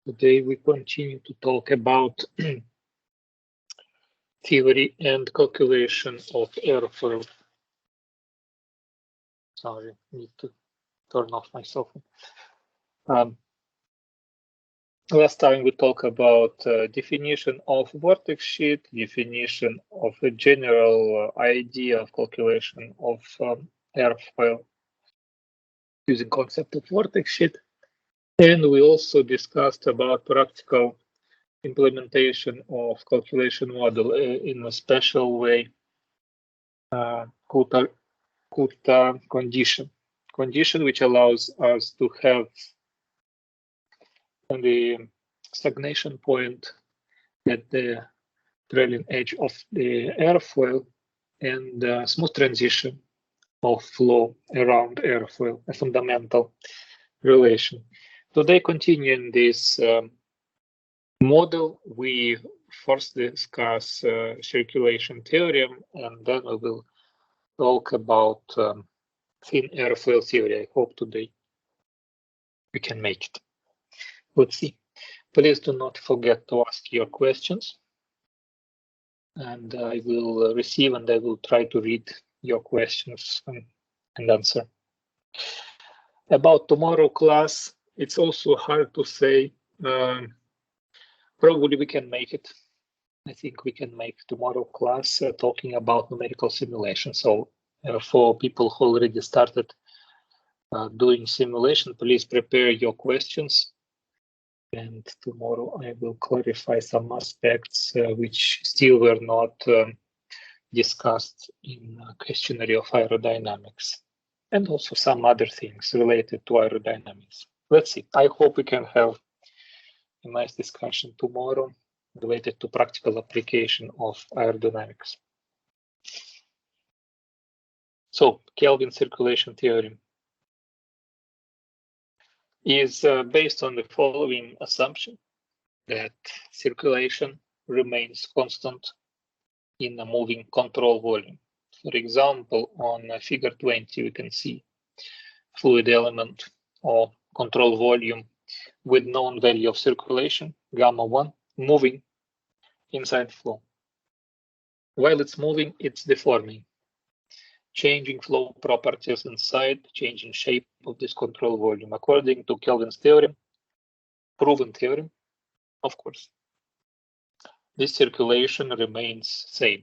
Today we continue to talk about theory and calculation of airfoil. Sorry, need to turn off my cell phone. Last time we talked about definition of vortex sheet, definition of a general idea of calculation of airfoil using concept of vortex sheet. And we also discussed about practical implementation of calculation model in a special way, called condition which allows us to have the stagnation point at the trailing edge of the airfoil and smooth transition of flow around airfoil, a fundamental relation. Today, continuing this model, we first discuss circulation theorem, and then we will talk about thin airfoil theory. I hope today we can make it. Let's see. Please do not forget to ask your questions, and I will receive and I will try to read your questions and answer. About tomorrow class, it's also hard to say. Probably we can make it. I think we can make tomorrow class talking about numerical simulation. So for people who already started doing simulation, please prepare your questions. And tomorrow I will clarify some aspects which still were not discussed in questionnaire of aerodynamics, and also some other things related to aerodynamics. Let's see. I hope we can have a nice discussion tomorrow related to practical application of aerodynamics. So, Kelvin circulation theorem is based on the following assumption, that circulation remains constant in a moving control volume. For example, on figure 20, we can see fluid element or control volume with known value of circulation, gamma 1, moving inside flow. While it's moving, it's deforming, changing flow properties inside, changing shape of this control volume. According to Kelvin's theorem, proven theorem, of course, this circulation remains same,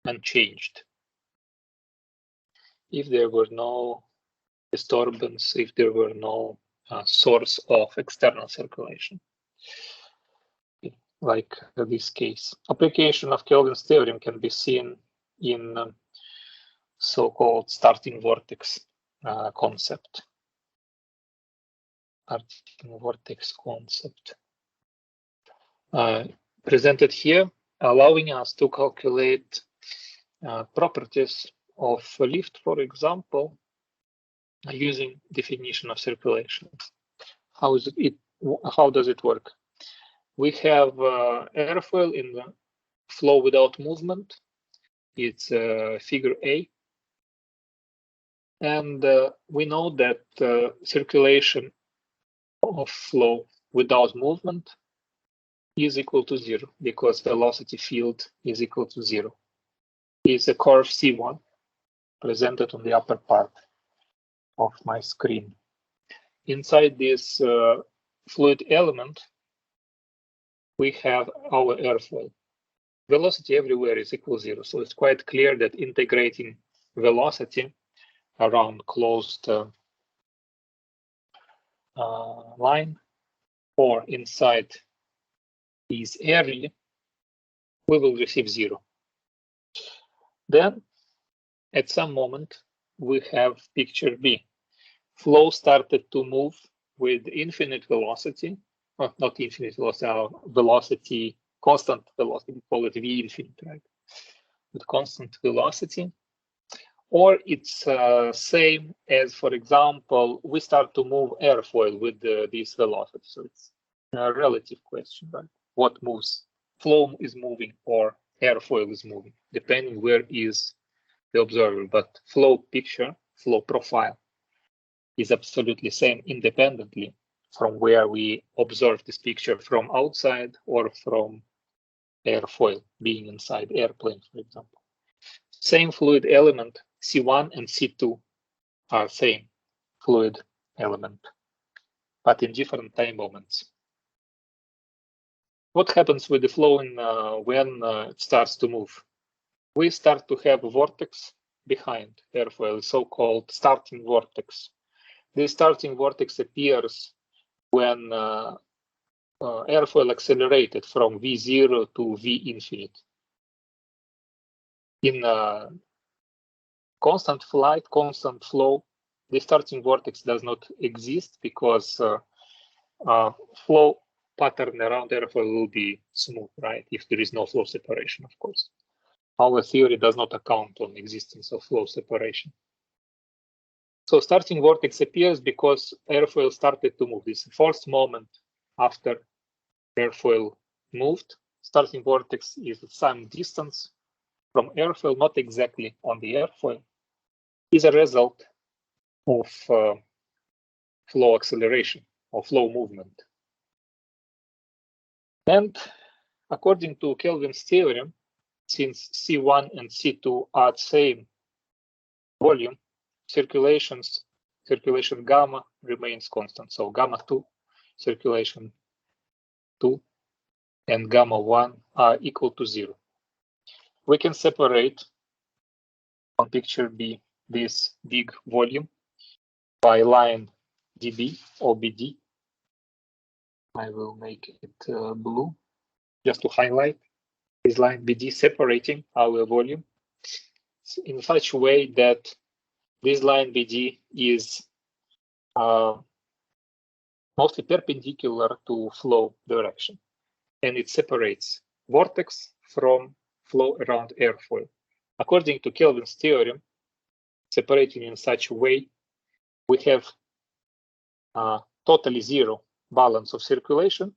unchanged. If there were no disturbance, if there were no source of external circulation, like this case. Application of Kelvin's theorem can be seen in so-called starting vortex concept. Starting vortex concept. Presented here, allowing us to calculate properties of a lift, for example, using definition of circulation. How does it work? We have airfoil in the flow without movement. It's figure A. And we know that circulation of flow without movement is equal to 0 because velocity field is equal to 0. It's a curve C1 presented on the upper part of my screen. Inside this fluid element, we have our airfoil. Velocity everywhere is equal to 0, so it's quite clear that integrating velocity around closed line or inside this area, we will receive 0. Then, at some moment, we have picture B. Flow started to move with infinite velocity, not infinite velocity, velocity, constant velocity, we call it V infinite, right? With constant velocity. Or it's same as, for example, we start to move airfoil with this velocity. So it's a relative question, right? What moves? Flow is moving or airfoil is moving, depending where is the observer. But flow picture, flow profile is absolutely same independently from where we observe this picture, from outside or from airfoil being inside airplane, for example. Same fluid element, C1 and C2 are same fluid element, but in different time moments. What happens with the flow when it starts to move? We start to have a vortex behind airfoil, so-called starting vortex. The starting vortex appears when airfoil accelerated from V0 to V infinite. In constant flight, constant flow, the starting vortex does not exist because flow pattern around airfoil will be smooth, right? If there is no flow separation, of course. Our theory does not account on existence of flow separation. So starting vortex appears because airfoil started to move. This is the first moment after airfoil moved. Starting vortex is some distance from airfoil, not exactly on the airfoil, is a result of flow acceleration or flow movement. And according to Kelvin's theorem, since C1 and C2 are the same volume, circulation gamma remains constant. So gamma 2, circulation 2, and gamma 1 are equal to 0. We can separate on picture B this big volume by line dB or BD. I will make it blue just to highlight this line BD separating our volume in such a way that this line BD is mostly perpendicular to flow direction, and it separates vortex from flow around airfoil. According to Kelvin's theorem, separating in such a way, we have totally zero balance of circulation.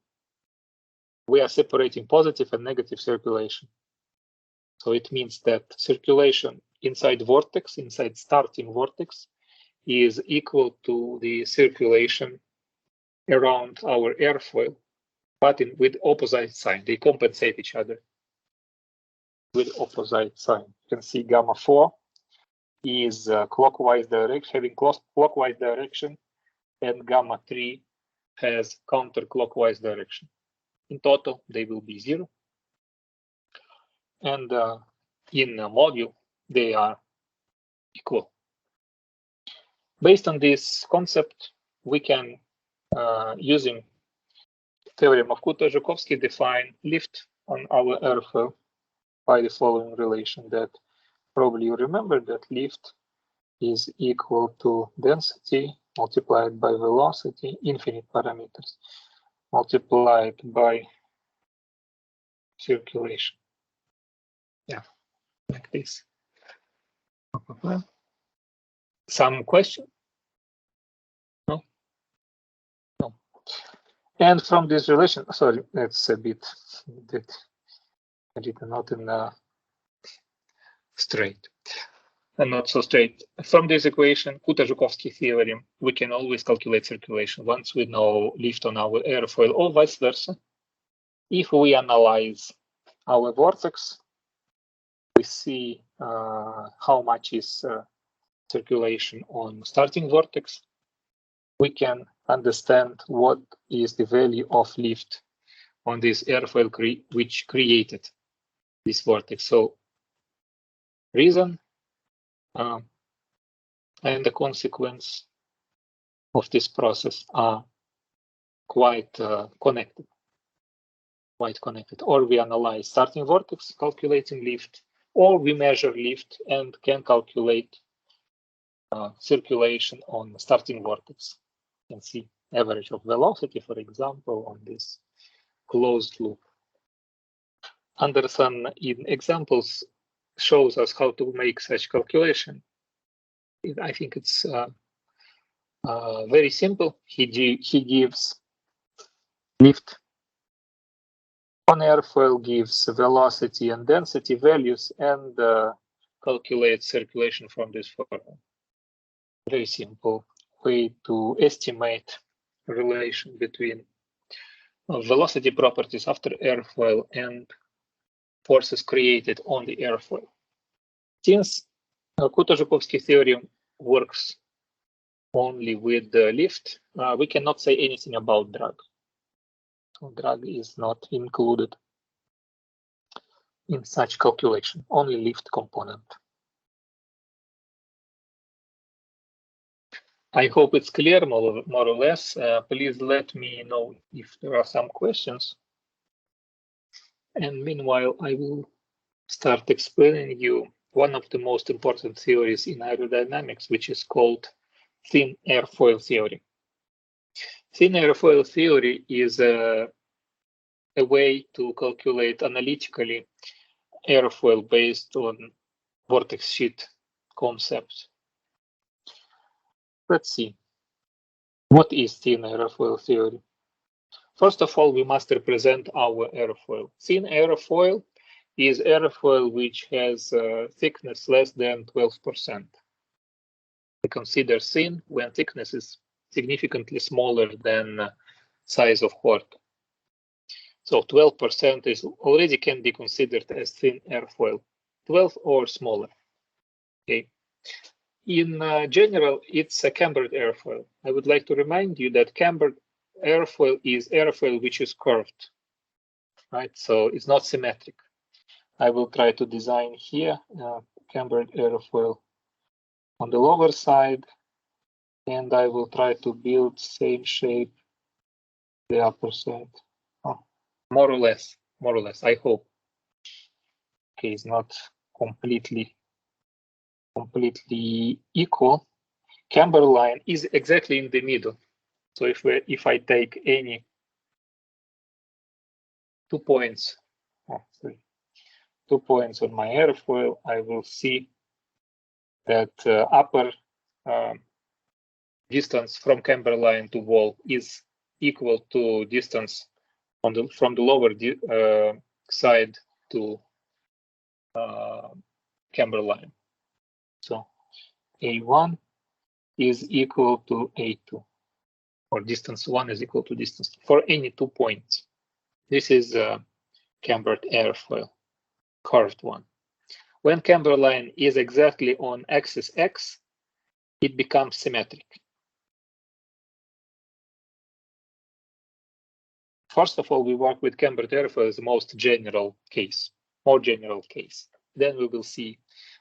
We are separating positive and negative circulation. So it means that circulation inside vortex, inside starting vortex, is equal to the circulation around our airfoil, but with opposite sign. They compensate each other with opposite sign. You can see gamma 4 is clockwise direction, having clockwise direction, and gamma 3 has counterclockwise direction. In total, they will be 0. And in a module, they are equal. Based on this concept, we can, using theorem of Kuta-Zhukovsky, define lift on our airfoil by the following relation that probably you remember that lift is equal to density multiplied by velocity, infinite parameters, multiplied by circulation. Yeah, like this. Some question? No? No. And from this relation, sorry, that's a bit that I did not in straight. And not so straight. From this equation, Kuta-Zhukovsky theorem, we can always calculate circulation once we know lift on our airfoil, or vice versa. If we analyze our vortex, we see how much is circulation on starting vortex. We can understand what is the value of lift on this airfoil which created this vortex. So reason and the consequence of this process are quite connected. Or we analyze starting vortex, calculating lift, or we measure lift and can calculate circulation on starting vortex. You can see average of velocity, for example, on this closed loop. Anderson in examples shows us how to make such calculation. I think it's very simple. He gives lift on airfoil, gives velocity and density values, and calculates circulation from this formula. Very simple way to estimate relation between velocity properties after airfoil and forces created on the airfoil. Since Kutažukovsky theorem works only with the lift, we cannot say anything about drag. So drag is not included in such calculation, only lift component. I hope it's clear more or less. Please let me know if there are some questions. And meanwhile, I will start explaining you one of the most important theories in aerodynamics, which is called thin airfoil theory. Thin airfoil theory is a way to calculate analytically airfoil based on vortex sheet concept. Let's see. What is thin airfoil theory? First of all, we must represent our airfoil. Thin airfoil is airfoil which has thickness less than 12%. We consider thin when thickness is significantly smaller than size of quarter. So 12% is already can be considered as thin airfoil, 12 or smaller. Okay. In general, it's a cambered airfoil. I would like to remind you that cambered airfoil is airfoil which is curved, right? So it's not symmetric. I will try to design here cambered airfoil on the lower side, and I will try to build same shape the upper side. Oh, more or less, I hope. Okay, it's not completely equal. Camber line is exactly in the middle. So if I take any 2 points, 2 points on my airfoil, I will see that upper distance from camber line to wall is equal to distance from the lower side to camber line. So A1 is equal to A2, or distance 1 is equal to distance 2 for any 2 points. This is a cambered airfoil, curved one. When camber line is exactly on axis X, it becomes symmetric. First of all, we work with cambered airfoil as the most general case, more general case. Then we will see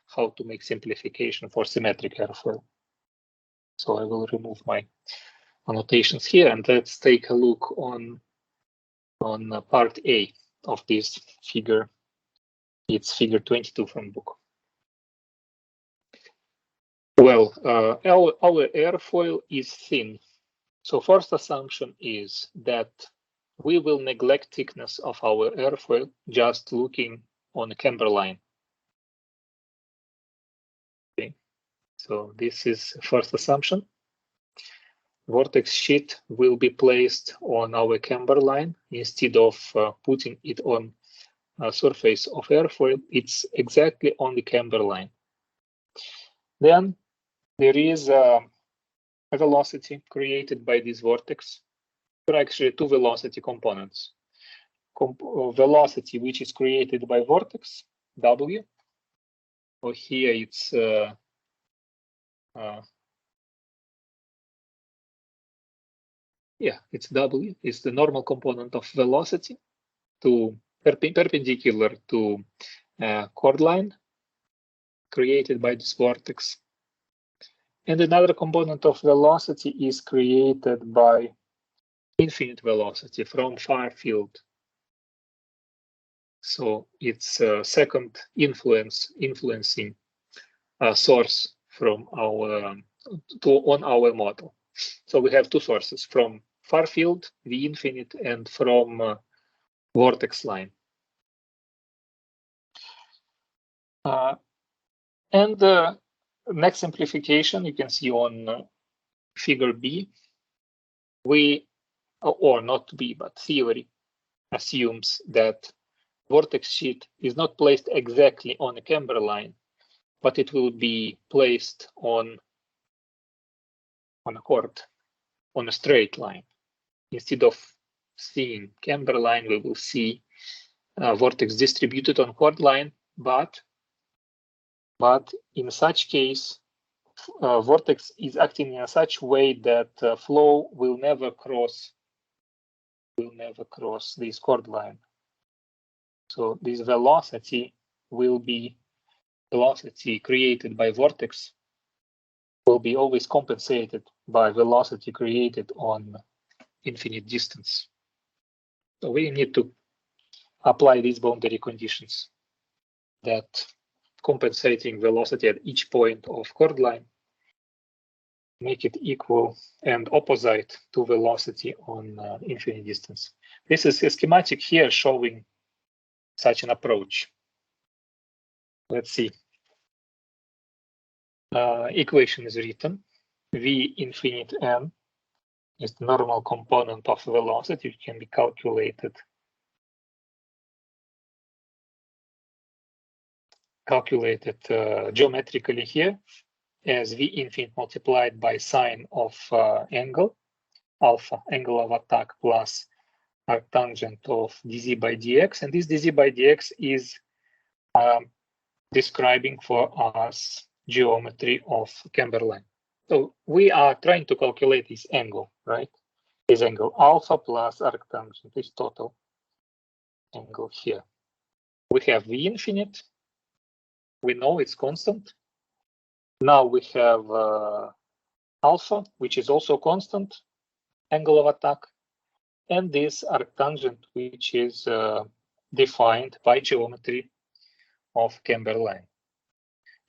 how to make simplification for symmetric airfoil. So I will remove my annotations here, and let's take a look on part A of this figure. It's figure 22 from book. Well, our airfoil is thin. So first assumption is that we will neglect thickness of our airfoil just looking on the camber line. Okay, so this is first assumption. Vortex sheet will be placed on our camber line instead of putting it on a surface of airfoil. It's exactly on the camber line. Then there is a velocity created by this vortex. There are actually two velocity components. Velocity which is created by vortex, W, or here it's it's W. It's the normal component of velocity to perpendicular to chord line created by this vortex. And another component of velocity is created by infinite velocity from far field. So it's a second influencing source from our on our model. So we have two sources from far field, V infinite, and from vortex line. And the next simplification you can see on figure B. Or not B, but theory assumes that vortex sheet is not placed exactly on a camber line, but it will be placed on a chord, on a straight line. instead of seeing camber line, we will see vortex distributed on chord line, but in such case, vortex is acting in such way that flow will never cross this chord line. So this velocity will be velocity created by vortex will be always compensated by velocity created on infinite distance. So we need to apply these boundary conditions that compensating velocity at each point of chord line make it equal and opposite to velocity on infinite distance. This is a schematic here showing such an approach. Let's see. Equation is written. V infinite n is the normal component of velocity, which can be calculated geometrically here as V infinite multiplied by sine of angle, alpha, angle of attack, plus arctangent of dz by dx. And this dz by dx is describing for us geometry of camber line. So we are trying to calculate this angle, right? This angle alpha plus arctangent, this total angle here. We have V infinite. We know it's constant. Now we have alpha, which is also constant, angle of attack, and this arctangent, which is defined by geometry of camber line.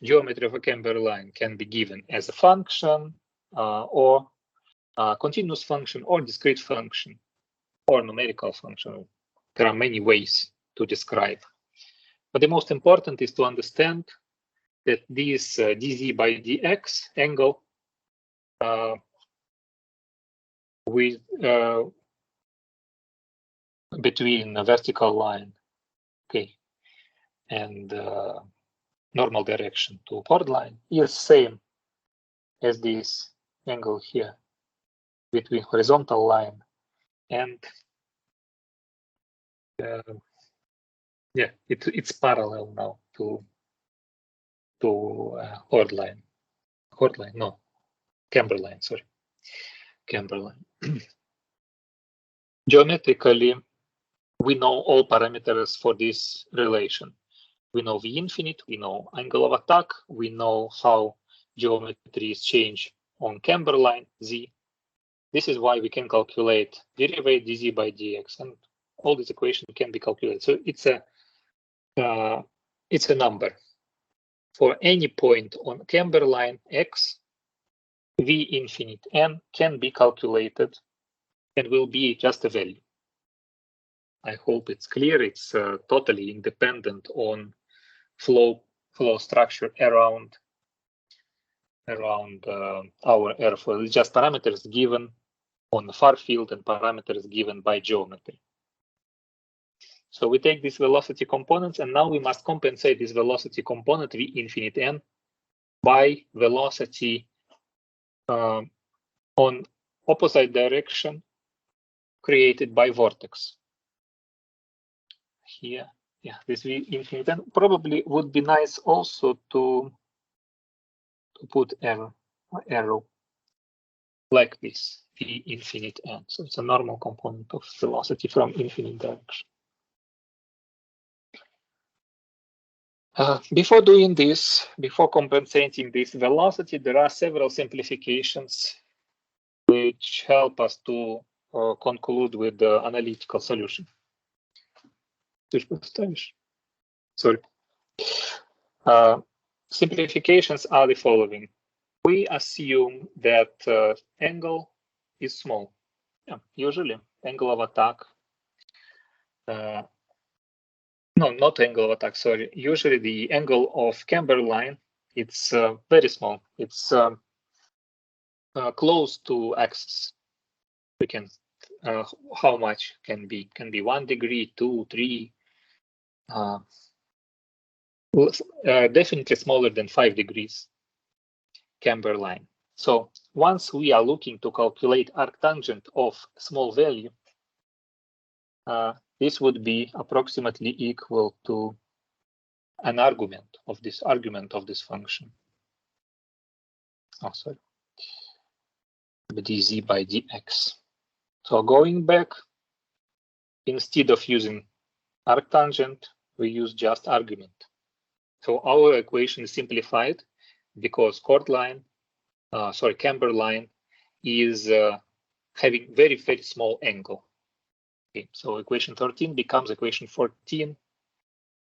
Geometry of a camber line can be given as a function or a continuous function or discrete function or numerical function. There are many ways to describe. But the most important is to understand that this dz by dx angle with between a vertical line, okay, and normal direction to chord line is same as this angle here between horizontal line and yeah, it's parallel now to chord line. Chord line, no, camber line. Sorry, camber line. Geometrically, we know all parameters for this relation. We know V infinite, we know angle of attack, we know how geometry is changed on camber line, Z. This is why we can calculate derivative dz by dx, and all these equations can be calculated. So it's a number. For any point on camber line X, V infinite n can be calculated and will be just a value. I hope it's clear. It's totally independent on flow structure around our airfoil. It's just parameters given on the far field and parameters given by geometry. So we take these velocity components, and now we must compensate this velocity component V infinite n by velocity on opposite direction created by vortex. Here, yeah, this V infinite n probably would be nice also to put arrow like this, V infinite n. So it's a normal component of velocity from infinite direction. Before doing this, before compensating this velocity, there are several simplifications which help us to conclude with the analytical solution. Sorry. Simplifications are the following. We assume that angle is small. Yeah, usually angle of attack. No, not angle of attack, sorry. Usually the angle of camber line, it's very small. It's close to axis. We can, how much can be 1 degree, 2, 3, definitely smaller than 5 degrees camber line. So once we are looking to calculate arctangent of small value, this would be approximately equal to an argument of this function. Oh, sorry, dz by dx. So going back, instead of using arctangent, we use just argument. So our equation is simplified because camber line is having very small angle. Okay, so equation 13 becomes equation 14.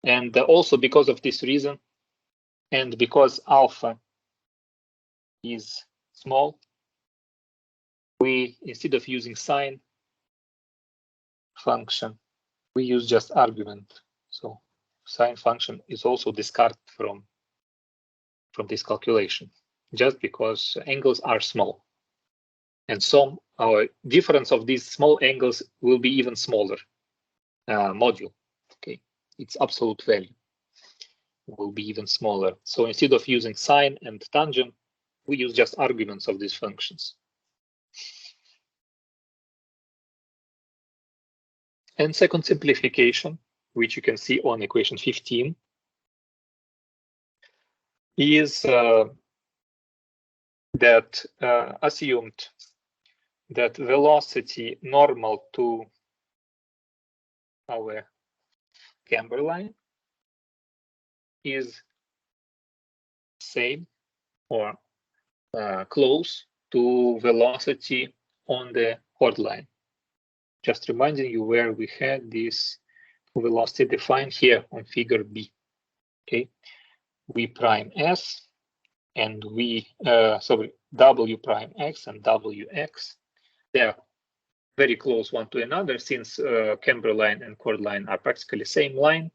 And also because of this reason, and because alpha is small, we, instead of using sine function, we use just argument. So sine function is also discarded from this calculation, just because angles are small. And so our difference of these small angles will be even smaller module. Okay, its absolute value will be even smaller. So instead of using sine and tangent, we use just arguments of these functions. And second simplification, which you can see on equation 15, is that assumed that velocity normal to our camber line is same or close to velocity on the chord line. Just reminding you where we had this velocity defined here on figure B. Okay, V prime S and W prime X and WX. They are very close one to another since camber line and chord line are practically same line.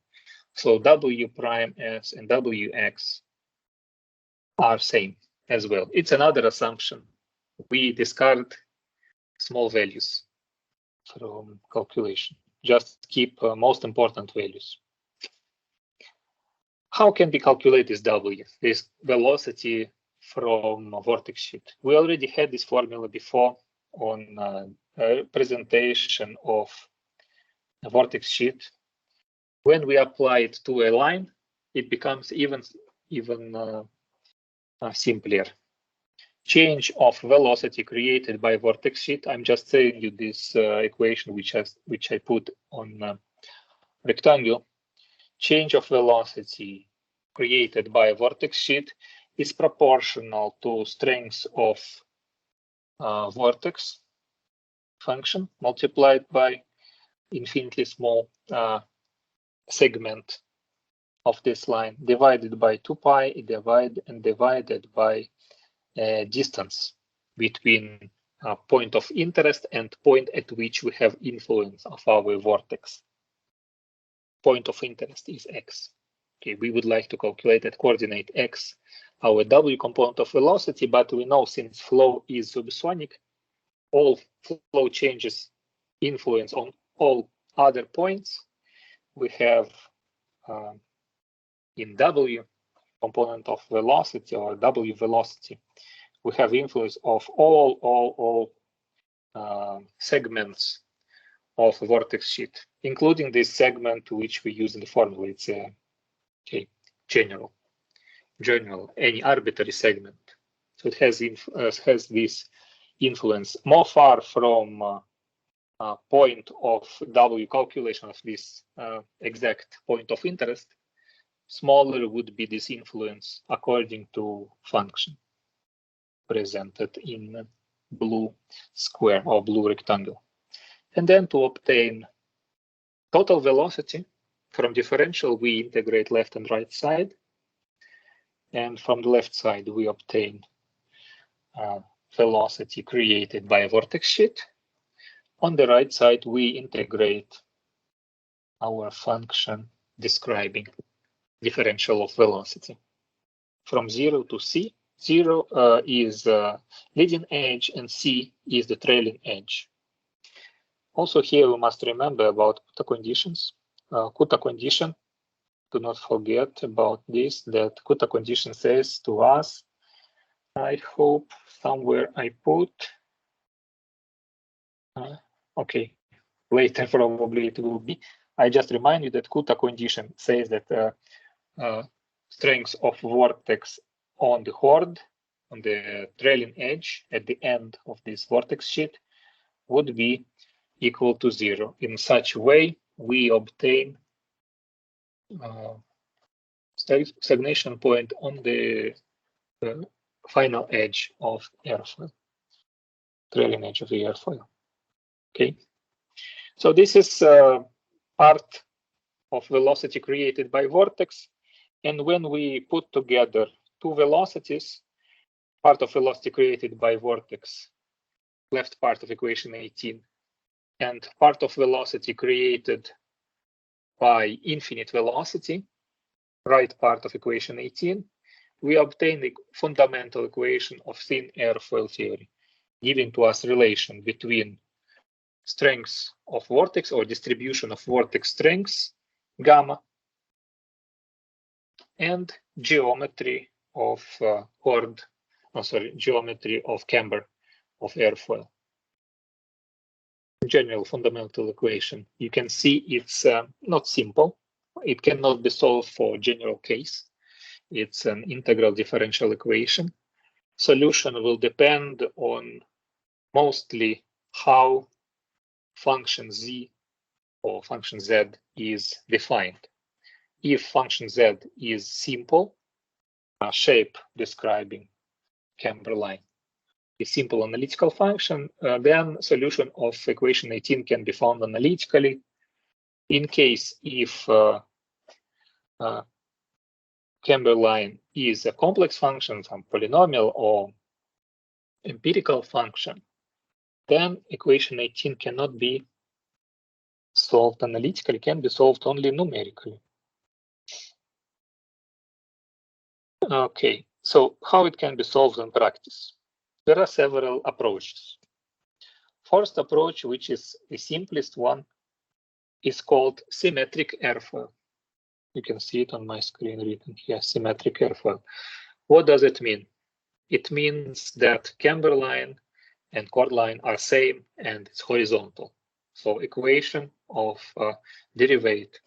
So W prime S and WX are same as well. It's another assumption. We discard small values from calculation. Just keep most important values. How can we calculate this W, this velocity from a vortex sheet? We already had this formula before on a presentation of a vortex sheet. When we apply it to a line, it becomes even simpler. Change of velocity created by vortex sheet. I'm just saying you this equation which I put on rectangle. Change of velocity created by a vortex sheet is proportional to strength of vortex function multiplied by infinitely small segment of this line divided by 2 pi divided by distance between point of interest and point at which we have influence of our vortex. Point of interest is x. Okay, we would like to calculate at coordinate x our W component of velocity, but we know since flow is subsonic, all flow changes influence on all other points. We have in W component of velocity or W velocity, we have influence of all segments of a vortex sheet, including this segment which we use in the formula. It's okay, general, any arbitrary segment. So it has this influence more far from point of W calculation of this exact point of interest. Smaller would be this influence according to function presented in blue square or blue rectangle. And then to obtain total velocity from differential, we integrate left and right side. And from the left side, we obtain velocity created by a vortex sheet. On the right side, we integrate our function describing differential of velocity from 0 to C. 0 is leading edge and C is the trailing edge. Also here we must remember about Kuta conditions. Kuta condition, do not forget about this, that Kuta condition says to us I hope somewhere I put. Okay, later probably it will be. I just remind you that Kuta condition says that strength of vortex on the chord, on the trailing edge at the end of this vortex sheet would be equal to 0. In such a way, we obtain stagnation point on the final edge of airfoil, trailing edge of the airfoil. Okay, so this is part of velocity created by vortex, and when we put together two velocities, part of velocity created by vortex, left part of equation 18, and part of velocity created by infinite velocity, right part of equation 18, we obtain the fundamental equation of thin airfoil theory, giving to us relation between strengths of vortex or distribution of vortex strengths, gamma, and geometry of geometry of camber of airfoil. General fundamental equation. You can see it's not simple. It cannot be solved for general case. It's an integral differential equation. Solution will depend on mostly how function z or function z is defined. If function z is simple, a shape describing camber line, a simple analytical function, then solution of equation 18 can be found analytically. In case if camber line is a complex function, some polynomial or empirical function, then equation 18 cannot be solved analytically, can be solved only numerically. Okay, so how it can be solved in practice? There are several approaches. First approach, which is the simplest one, is called symmetric airfoil. You can see it on my screen written here, symmetric airfoil. What does it mean? It means that camber line and chord line are same and it's horizontal. So equation of derivative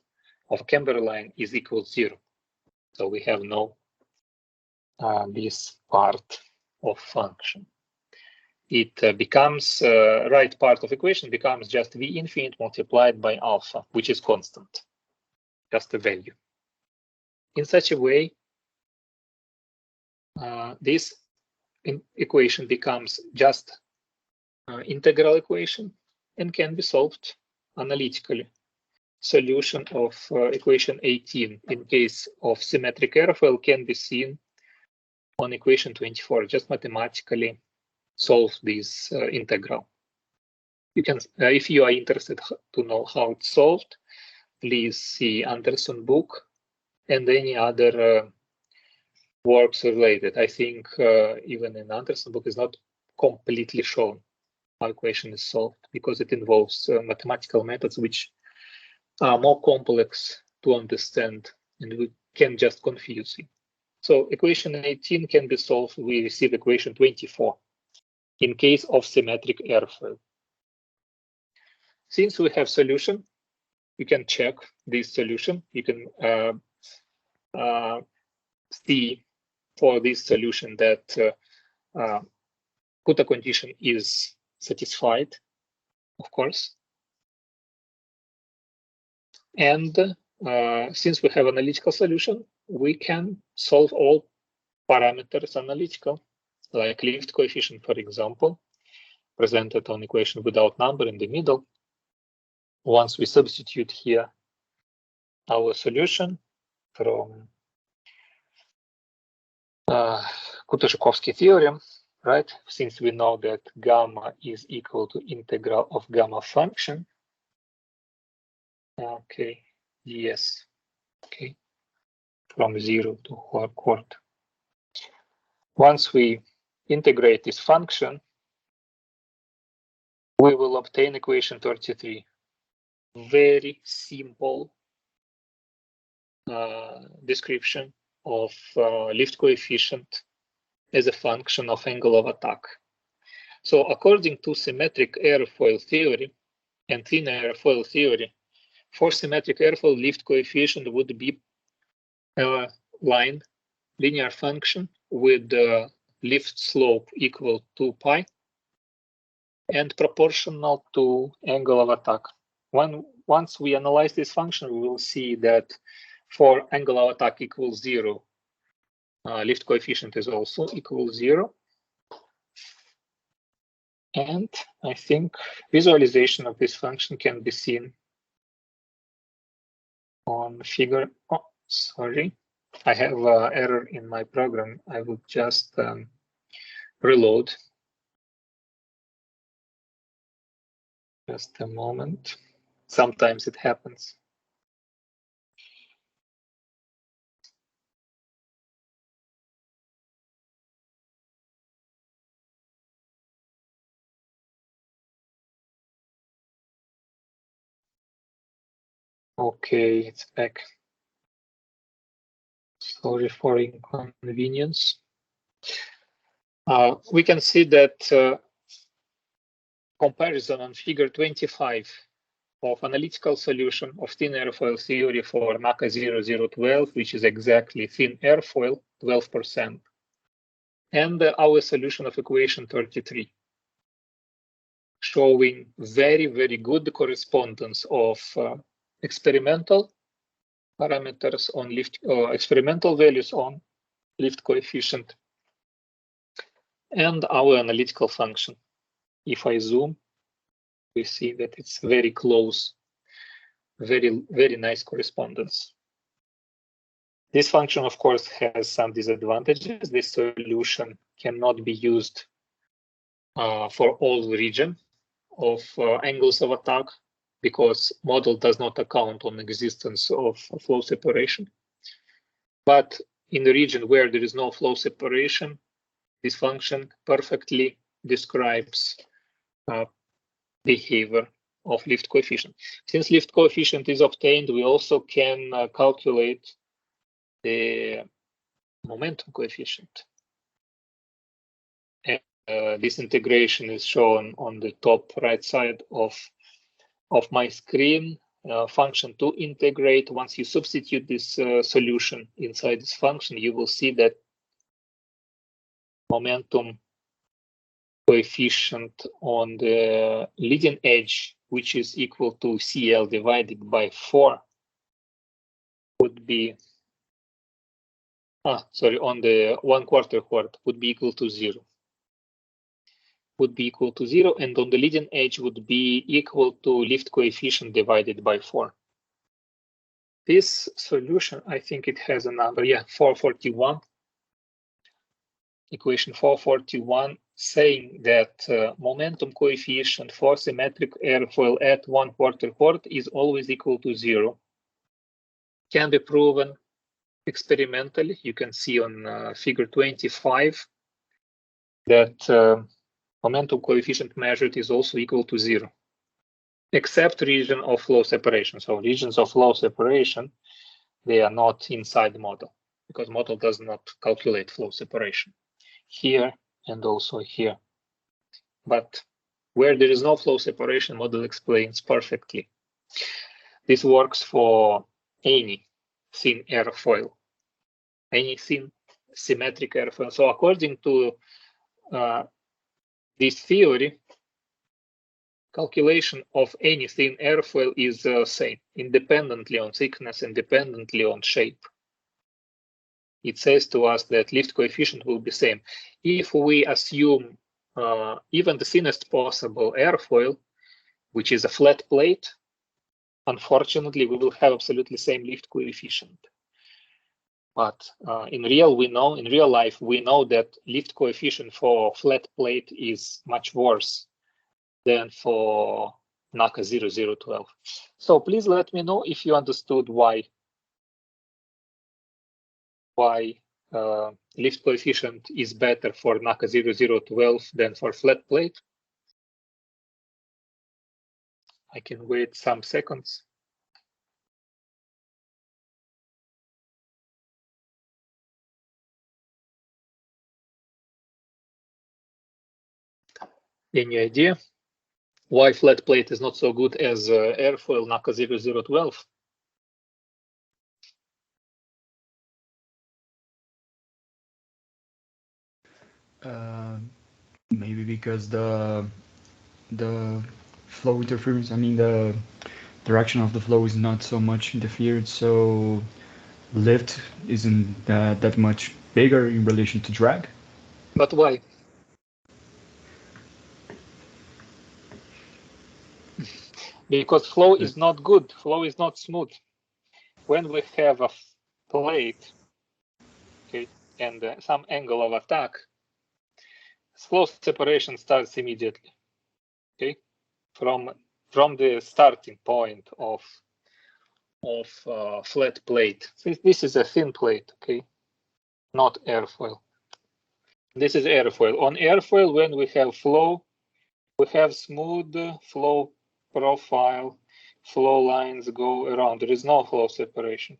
of camber line is equal to 0. So we have no this part of function. It becomes right part of equation becomes just v infinite multiplied by alpha, which is constant, just a value. In such a way, this equation becomes just integral equation and can be solved analytically. Solution of equation 18 in case of symmetric airfoil can be seen on equation 24. Just mathematically solve this integral. You can, if you are interested to know how it's solved, please see Anderson book and any other works related. I think even in Anderson book is not completely shown how equation is solved because it involves mathematical methods which are more complex to understand and we can just confuse you. So equation 18 can be solved. We receive equation 24 in case of symmetric airfoil. Since we have solution, you can check this solution. You can see for this solution that Kuta condition is satisfied, of course. And since we have analytical solution, we can solve all parameters analytical, like lift coefficient, for example, presented on equation without number in the middle. Once we substitute here our solution from Kuta-Zhukovsky theorem, right? Since we know that gamma is equal to integral of gamma function. Okay, yes, okay, from 0 to chord. Once we integrate this function, we will obtain equation 33. Very simple description of lift coefficient as a function of angle of attack. So according to symmetric airfoil theory and thin airfoil theory, for symmetric airfoil, lift coefficient would be a line, linear function with lift slope equal to pi and proportional to angle of attack. Once we analyze this function, we will see that for angle of attack equals 0, lift coefficient is also equal 0. And I think visualization of this function can be seen on figure. Oh, sorry, I have an error in my program. I will just reload. Just a moment. Sometimes it happens. Okay, it's back. Sorry for inconvenience. We can see that comparison on figure 25 of analytical solution of thin airfoil theory for NACA 0012, which is exactly thin airfoil, 12%, and our solution of equation 33, showing very, very good correspondence of experimental parameters on lift, experimental values on lift coefficient and our analytical function. If I zoom, we see that it's very close, very, very nice correspondence. This function, of course, has some disadvantages. This solution cannot be used for all region of angles of attack because model does not account on existence of flow separation. But in the region where there is no flow separation, this function perfectly describes behavior of lift coefficient. Since lift coefficient is obtained, we also can calculate the momentum coefficient. And this integration is shown on the top right side of my screen. Function to integrate. Once you substitute this solution inside this function, you will see that momentum coefficient on the leading edge, which is equal to CL divided by 4, would be, on the 1/4 chord would be equal to 0. Would be equal to 0, and on the leading edge would be equal to lift coefficient divided by 4. This solution, I think it has a number, 441. Equation 441 saying that momentum coefficient for symmetric airfoil at 1/4 chord is always equal to 0. Can be proven experimentally. You can see on figure 25 that momentum coefficient measured is also equal to 0, except region of flow separation. So regions of flow separation, they are not inside the model because model does not calculate flow separation here and also here. But where there is no flow separation, model explains perfectly. This works for any thin airfoil, any thin symmetric airfoil. So according to this theory, calculation of any thin airfoil is same, independently on thickness, independently on shape. It says to us that lift coefficient will be same. If we assume even the thinnest possible airfoil, which is a flat plate, unfortunately, we will have absolutely same lift coefficient. But in real life, we know that lift coefficient for flat plate is much worse than for NACA 0012. So please let me know if you understood why lift coefficient is better for NACA 0012 than for flat plate. I can wait some seconds. Any idea why flat plate is not so good as airfoil NACA 0012? Maybe because the flow interference, I mean the direction of the flow is not so much interfered, so lift isn't that much bigger in relation to drag. But why? Because flow is not good, flow is not smooth. When we have a plate, okay, and some angle of attack, flow separation starts immediately, okay, from the starting point of flat plate. This is a thin plate, okay, not airfoil. This is airfoil. On airfoil, when we have flow, we have smooth flow profile, flow lines go around. There is no flow separation.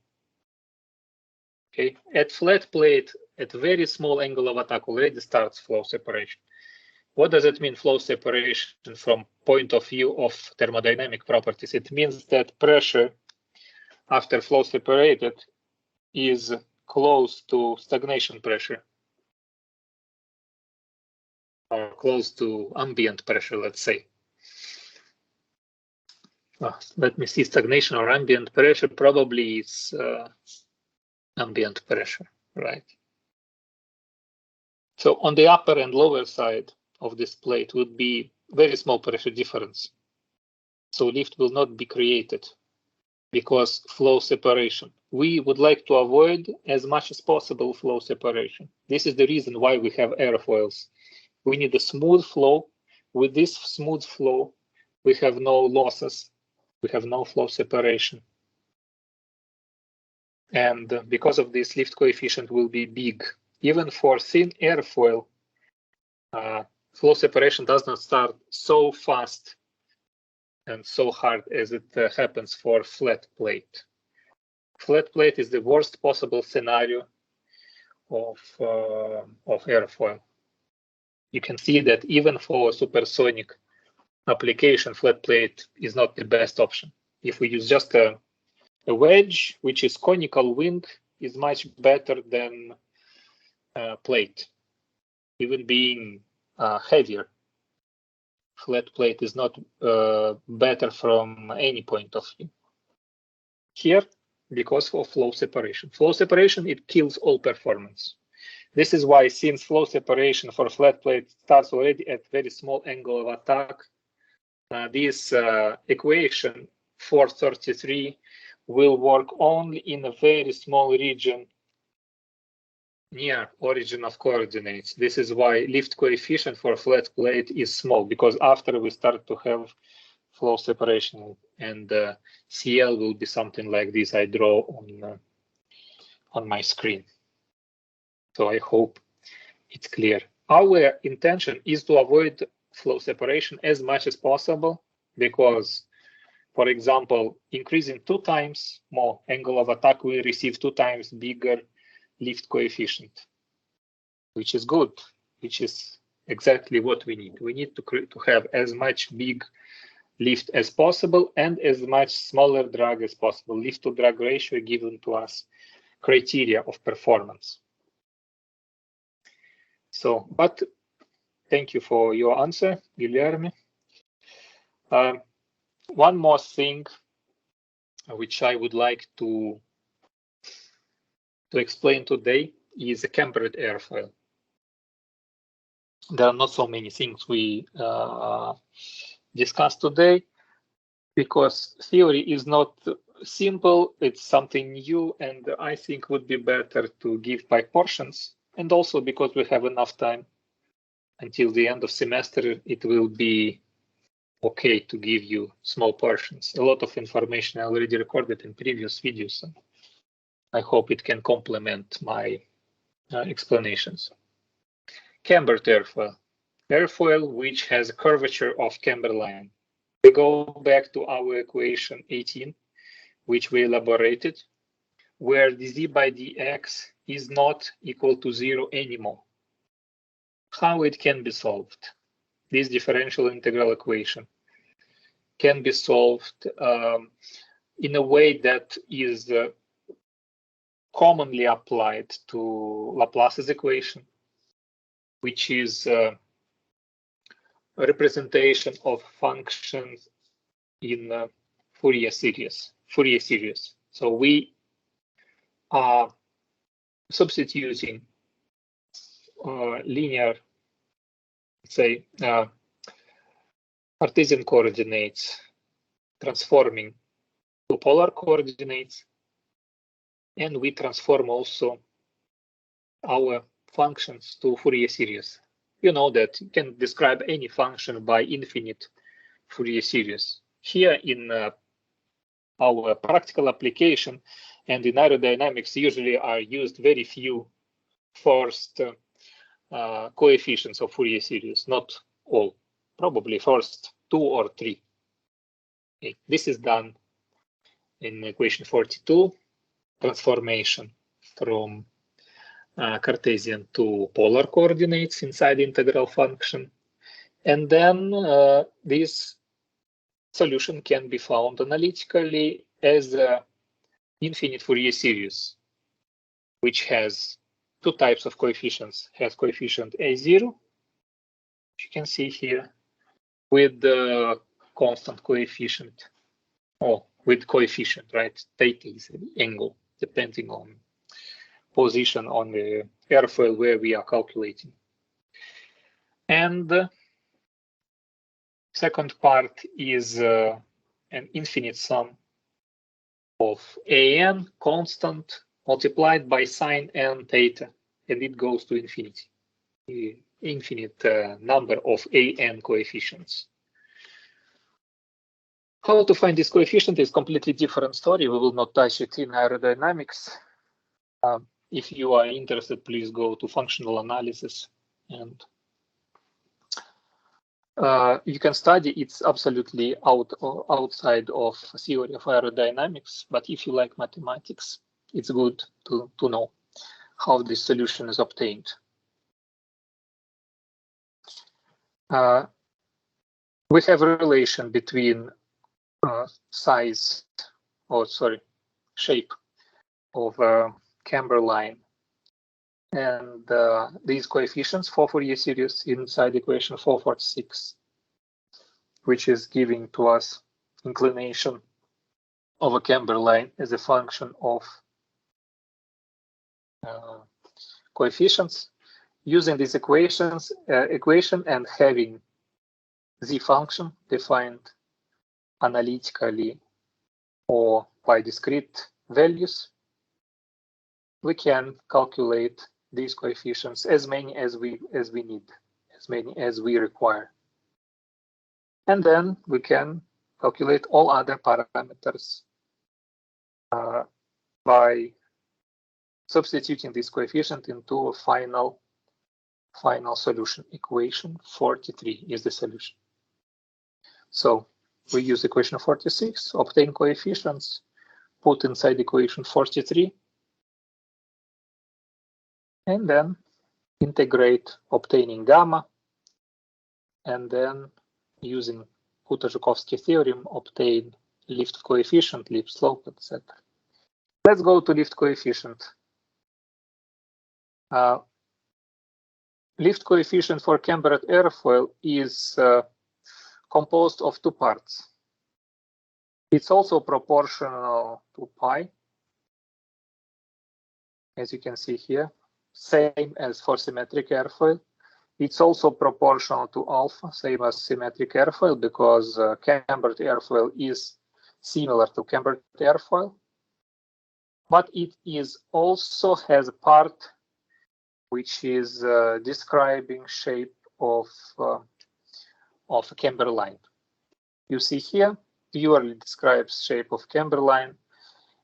Okay, at flat plate, at very small angle of attack already starts flow separation. What does it mean, flow separation, from point of view of thermodynamic properties? It means that pressure after flow separated is close to stagnation pressure, or close to ambient pressure, let's say. Let me see, stagnation or ambient pressure, probably is ambient pressure, right? So on the upper and lower side of this plate would be very small pressure difference. So lift will not be created because flow separation. We would like to avoid as much as possible flow separation. This is the reason why we have airfoils. We need a smooth flow. With this smooth flow, we have no losses. We have no flow separation. And because of this, lift coefficient will be big. Even for thin airfoil, flow separation does not start so fast and so hard as it happens for flat plate. Flat plate is the worst possible scenario of airfoil. You can see that even for supersonic application, flat plate is not the best option. If we use just a wedge, which is conical wing, is much better than plate, even being heavier. Flat plate is not better from any point of view. Here, because of flow separation. Flow separation, it kills all performance. This is why, since flow separation for flat plate starts already at very small angle of attack, this equation 433 will work only in a very small region near origin of coordinates. This is why lift coefficient for flat plate is small, because after we start to have flow separation, and CL will be something like this I draw on my screen. So I hope it's clear. Our intention is to avoid flow separation as much as possible, because, for example, increasing 2 times more angle of attack, we receive 2 times bigger lift coefficient, which is good, which is exactly what we need. We need to have as much big lift as possible and as much smaller drag as possible. Lift to drag ratio given to us criteria of performance. So, but thank you for your answer, Guilherme. One more thing which I would like to explain today is a cambered airfoil. There are not so many things we discussed today, because theory is not simple, it's something new, and I think would be better to give by portions. And also because we have enough time until the end of semester, it will be okay to give you small portions. A lot of information I already recorded in previous videos, and I hope it can complement my explanations. Cambered airfoil. Airfoil which has a curvature of camber line. We go back to our equation 18, which we elaborated, where dz by dx is not equal to 0 anymore. How it can be solved? this differential integral equation can be solved in a way that is commonly applied to Laplace's equation, which is a representation of functions in Fourier series. So we are substituting linear, say, Cartesian coordinates, transforming to polar coordinates, and we transform also our functions to Fourier series. You know that you can describe any function by infinite Fourier series. Here in our practical application and in aerodynamics usually are used very few first coefficients of Fourier series, not all, probably first 2 or 3. Okay. This is done in equation 42, transformation from Cartesian to polar coordinates inside the integral function. And then this solution can be found analytically as an infinite Fourier series, which has two types of coefficients. Has coefficient A0, which you can see here, with the constant coefficient, or with coefficient, right? Theta is the angle, depending on position on the airfoil where we are calculating. And the second part is an infinite sum of an constant multiplied by sine n theta, and it goes to infinity. The infinite number of an coefficients. How to find this coefficient is completely different story. We will not touch it in aerodynamics. If you are interested, please go to functional analysis and you can study. It's absolutely outside of theory of aerodynamics, but if you like mathematics, it's good to know how this solution is obtained. We have a relation between shape of a camber line and these coefficients for Fourier series inside equation 446, which is giving to us inclination of a camber line as a function of coefficients. Using these equation and having z function defined analytically or by discrete values, we can calculate these coefficients as many as we need, as many as we require. And then we can calculate all other parameters by substituting this coefficient into a final solution. Equation 43 is the solution. So we use equation 46, obtain coefficients, put inside equation 43, and then integrate, obtaining gamma, and then using Kutta-Joukowski theorem, obtain lift coefficient, lift slope, etc. Let's go to lift coefficient. Lift coefficient for cambered airfoil is composed of two parts. It's also proportional to pi, as you can see here, same as for symmetric airfoil. It's also proportional to alpha, same as symmetric airfoil, because cambered airfoil is similar to cambered airfoil. But it is also has a part which is describing shape of a camber line. You see here, purely describes shape of camber line,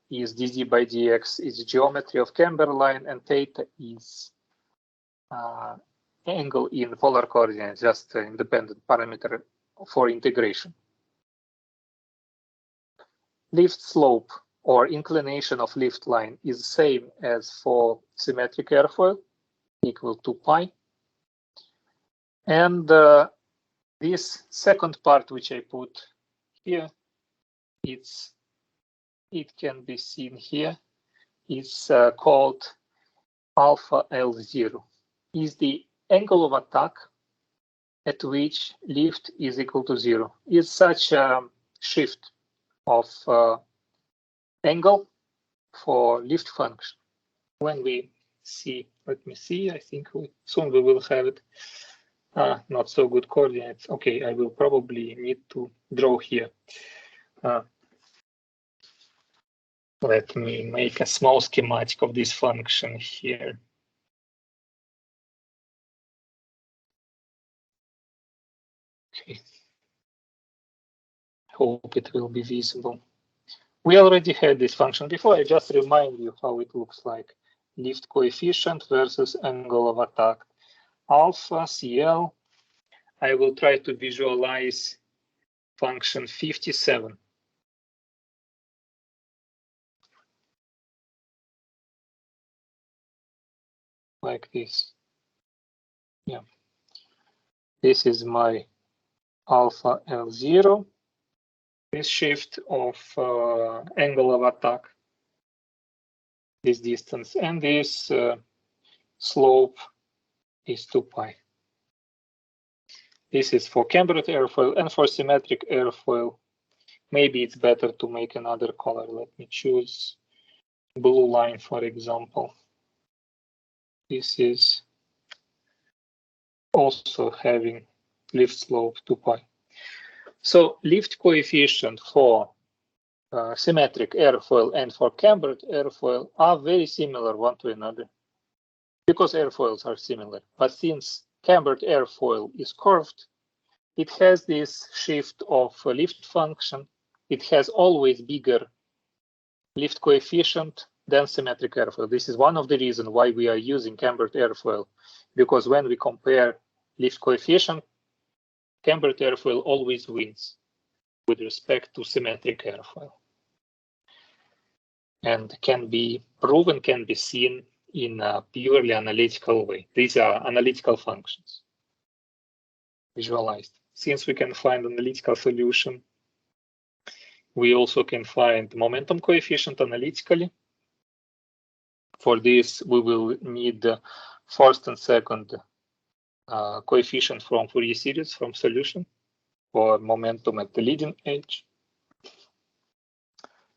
is dz by dx is geometry of camber line, and theta is angle in polar coordinates, just an independent parameter for integration. Lift slope or inclination of lift line is the same as for symmetric airfoil, equal to pi. And This second part, which I put here, it can be seen here. It's called alpha L0. Is the angle of attack at which lift is equal to 0. Is such a shift of angle for lift function. When we see, let me see, I think soon we will have it. Not so good coordinates. Okay, I will probably need to draw here. Let me make a small schematic of this function here. Okay. Hope it will be visible. We already had this function before. I just remind you how it looks like. Lift coefficient versus angle of attack. Alpha CL. I will try to visualize function 57. Like this. Yeah. This is my alpha L0. This shift of angle of attack, this distance, and this slope is 2 pi. This is for cambered airfoil, and for symmetric airfoil, maybe it's better to make another color. Let me choose blue line, for example. This is also having lift slope 2 pi. So lift coefficient for symmetric airfoil and for cambered airfoil are very similar one to another because airfoils are similar. But since cambered airfoil is curved, it has this shift of lift function. It has always bigger lift coefficient than symmetric airfoil. This is one of the reasons why we are using cambered airfoil, because when we compare lift coefficient, cambered airfoil always wins with respect to symmetric airfoil. And can be proven, can be seen in a purely analytical way. These are analytical functions visualized. Since we can find analytical solution, we also can find momentum coefficient analytically. For this, we will need the first and second coefficient from Fourier series from solution for momentum at the leading edge.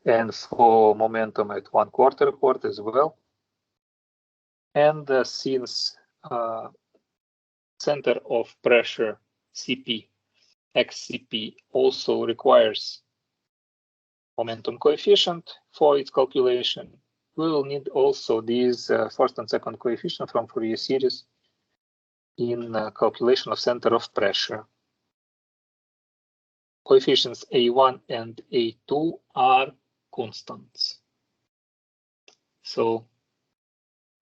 And for momentum at 1/4 chord as well. And since center of pressure CP, XCP also requires momentum coefficient for its calculation, we will need also these first and second coefficient from Fourier series in calculation of center of pressure. Coefficients A1 and A2 are constants. So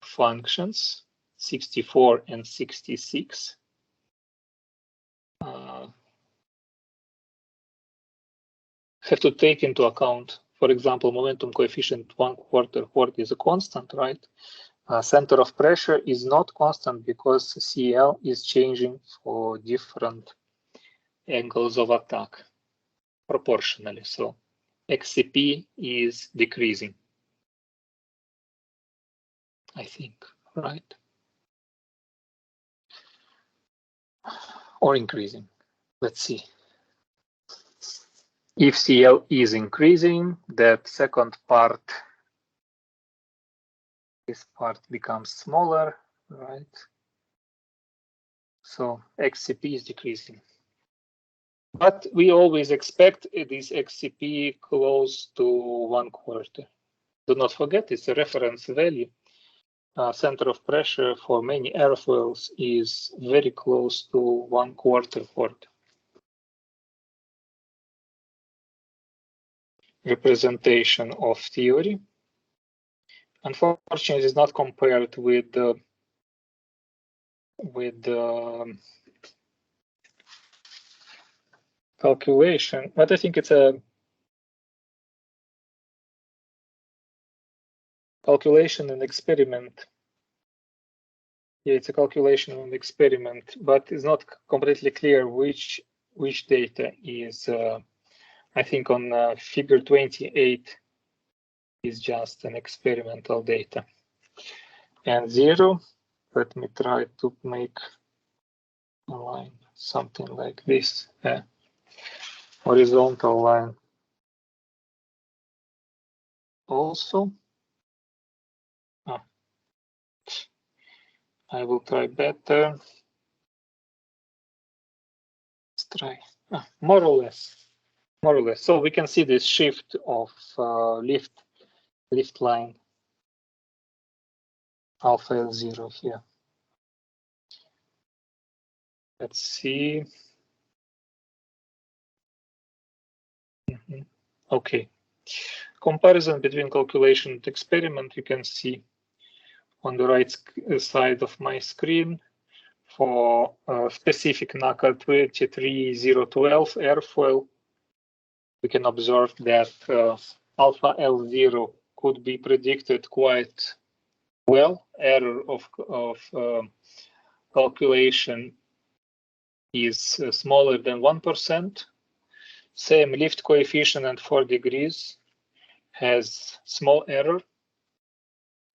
functions 64 and 66 have to take into account, for example, momentum coefficient 1/4 chord is a constant, right? Center of pressure is not constant because CL is changing for different angles of attack proportionally. So XCP is decreasing, I think, right? Or increasing. Let's see. If CL is increasing, that second part, this part becomes smaller, right? So XCP is decreasing. But we always expect this XCP close to 1/4. Do not forget, it's a reference value. Center of pressure for many airfoils is very close to 1/4 chord. Representation of theory. Unfortunately, it's not compared with the calculation, but I think it's a calculation and experiment Yeah, it's a calculation of an experiment, but it's not completely clear which data is. I think on figure 28 is just an experimental data. And 0, let me try to make a line, something like this, horizontal line. Also, I will try better. Let's try more or less. So we can see this shift of lift line alpha L0 here. Let's see. Okay. Comparison between calculation and experiment, you can see on the right side of my screen for specific NACA 23012 airfoil. We can observe that alpha L0 could be predicted quite well. Error of calculation is smaller than 1%. Same lift coefficient and 4 degrees has small error.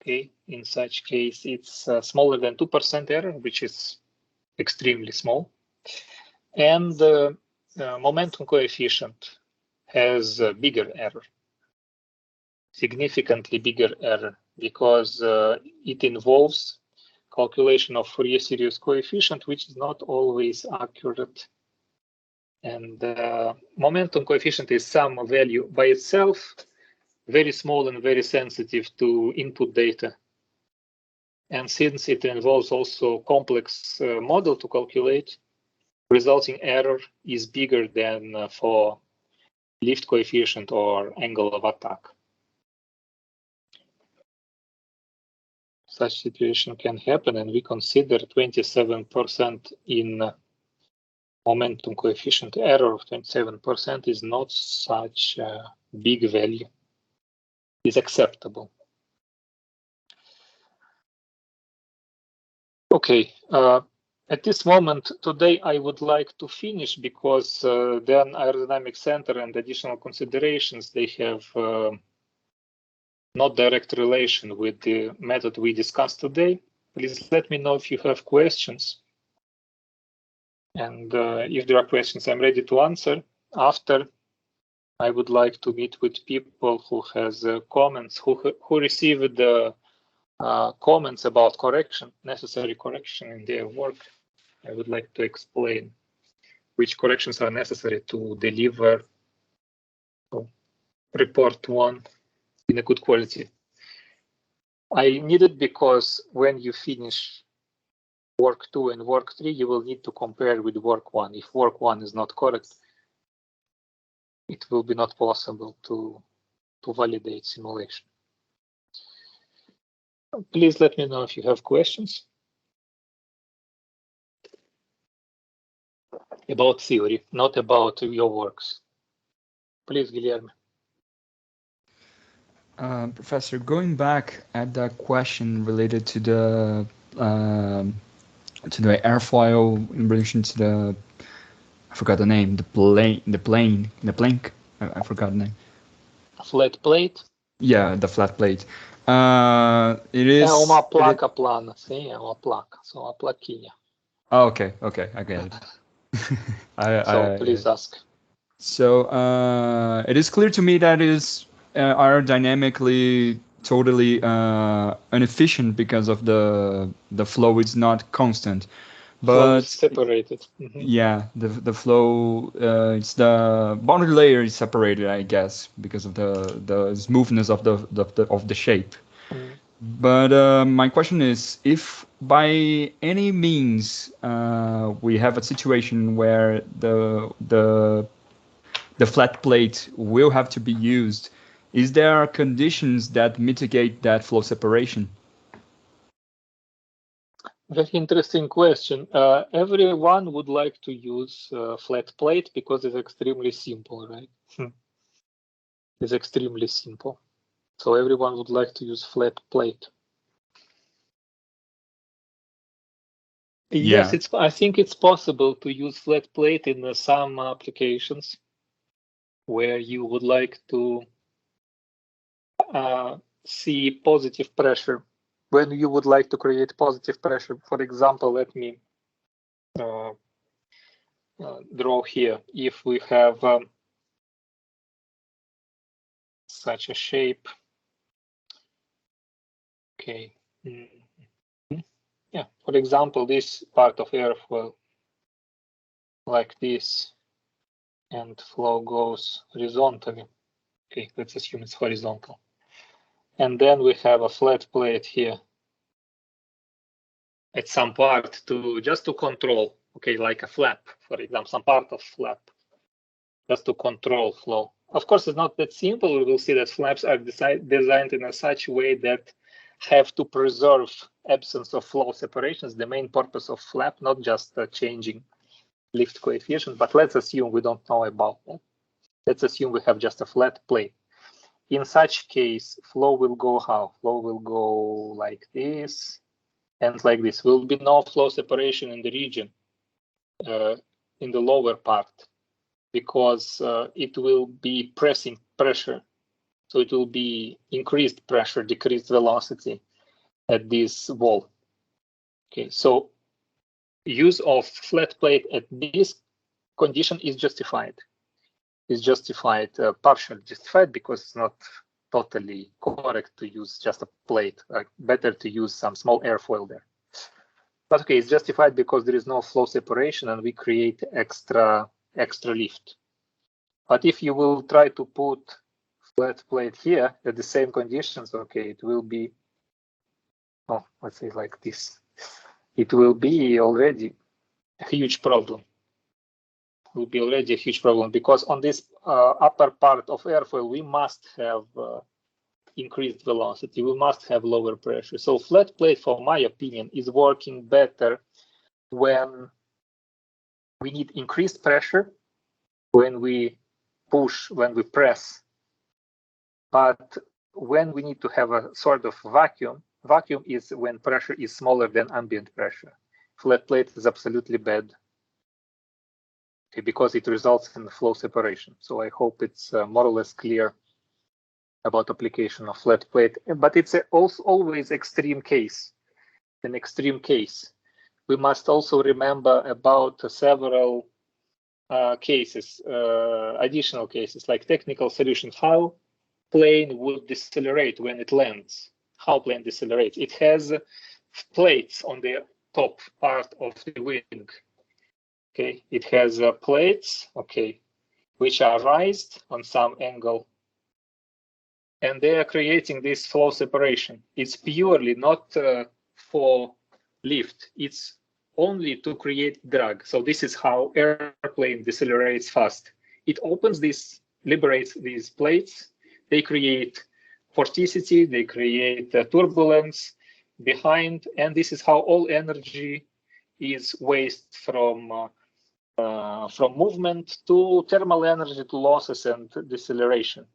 Okay, in such case, it's smaller than 2% error, which is extremely small. And the momentum coefficient has a bigger error, significantly bigger error, because it involves calculation of Fourier series coefficient, which is not always accurate. And momentum coefficient is some value by itself, very small and very sensitive to input data. And since it involves also complex model to calculate, resulting error is bigger than for lift coefficient or angle of attack. Such situation can happen, and we consider 27% in momentum coefficient error of 27% is not such a big value. Is acceptable. Okay, at this moment today I would like to finish because then Aerodynamics Center and additional considerations, they have not direct relation with the method we discussed today. Please let me know if you have questions. And if there are questions, I'm ready to answer. After, I would like to meet with people who has comments, who received the comments about correction, necessary correction in their work. I would like to explain which corrections are necessary to deliver report 1 in a good quality. I need it because when you finish work 2 and work 3, you will need to compare with work 1. If work 1 is not correct, it will be not possible to validate simulation. Please let me know if you have questions about theory, not about your works. Please, Guilherme. Professor, going back at that question related to the airfoil in relation to the, I forgot the name, the plank. I forgot the name. Flat plate? Yeah, the flat plate. It is. É uma placa plana, sim, é uma placa, só uma plaquinha. Oh, okay, I get it. So please ask. So it is clear to me that it is aerodynamically totally inefficient because of the flow is not constant. But flow is separated. Yeah, the flow, it's the boundary layer is separated, I guess, because of the smoothness of the shape. But my question is, if by any means we have a situation where the flat plate will have to be used, is there conditions that mitigate that flow separation? Very interesting question. Everyone would like to use flat plate because it's extremely simple, right? It's extremely simple. So everyone would like to use flat plate. Yes, I think it's possible to use flat plate in some applications where you would like to see positive pressure. When you would like to create positive pressure, for example, let me draw here. If we have such a shape, okay. Yeah, for example, this part of airfoil like this, and flow goes horizontally. Okay, let's assume it's horizontal. And then we have a flat plate here at some part just to control, okay, like a flap, for example, some part of flap, just to control flow. Of course, it's not that simple. We will see that flaps are designed in such a way that have to preserve absence of flow separations, the main purpose of flap, not just changing lift coefficient, but let's assume we don't know about that. Let's assume we have just a flat plate. In such case, flow will go how? Flow will go like this and like this. Will be no flow separation in the region, in the lower part, because it will be pressing pressure. So it will be increased pressure, decreased velocity at this wall. Okay, so use of flat plate at this condition is justified. Is justified, partially justified, because it's not totally correct to use just a plate. Better to use some small airfoil there. But okay, it's justified because there is no flow separation and we create extra lift. But if you will try to put flat plate here at the same conditions, okay, it will be, oh, let's say like this. It will be already a huge problem. Will be already a huge problem, because on this upper part of airfoil we must have increased velocity, we must have lower pressure. So flat plate, for my opinion, is working better when we need increased pressure, when we push, when we press. But when we need to have a sort of vacuum is when pressure is smaller than ambient pressure. Flat plate is absolutely bad, because it results in flow separation. So I hope it's more or less clear about application of flat plate, but it's also always extreme case, an extreme case. We must also remember about several cases, additional cases, like technical solutions, how plane would decelerate when it lands, how plane decelerates. It has plates on the top part of the wing. Okay, it has plates, okay, which are raised on some angle, and they are creating this flow separation. It's purely not for lift. It's only to create drag. So this is how airplane decelerates fast. It opens this, liberates these plates. They create vorticity, they create turbulence behind, and this is how all energy is wasted from movement to thermal energy to losses and deceleration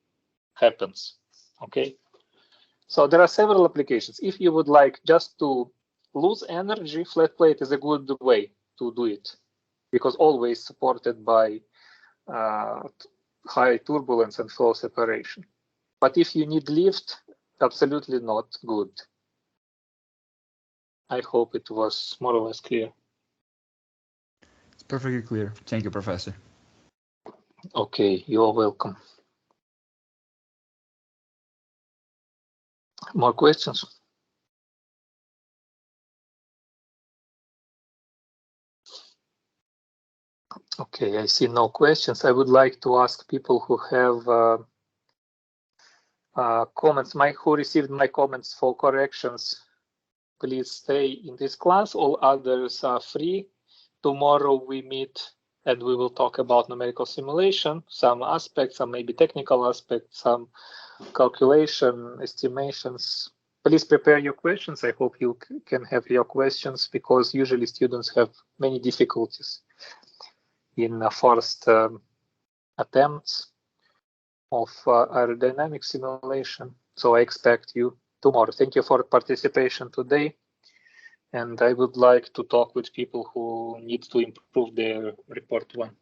happens. Okay, so there are several applications. If you would like just to lose energy, flat plate is a good way to do it, because always supported by high turbulence and flow separation. But if you need lift, absolutely not good. I hope it was more or less clear. It's perfectly clear. Thank you, Professor. Okay, you're welcome. More questions? Okay, I see no questions. I would like to ask people who have comments, who received my comments for corrections, please stay in this class. All others are free. Tomorrow we meet and we will talk about numerical simulation, some aspects, some maybe technical aspects, some calculation, estimations. Please prepare your questions. I hope you can have your questions, because usually students have many difficulties in first attempts of aerodynamic simulation. So I expect you tomorrow. Thank you for participation today. And I would like to talk with people who need to improve their report one.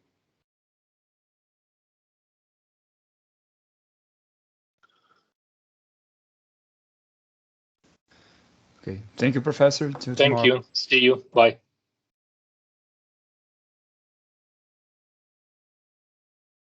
Okay. Thank you, Professor. Till Thank tomorrow. you. See you. Bye.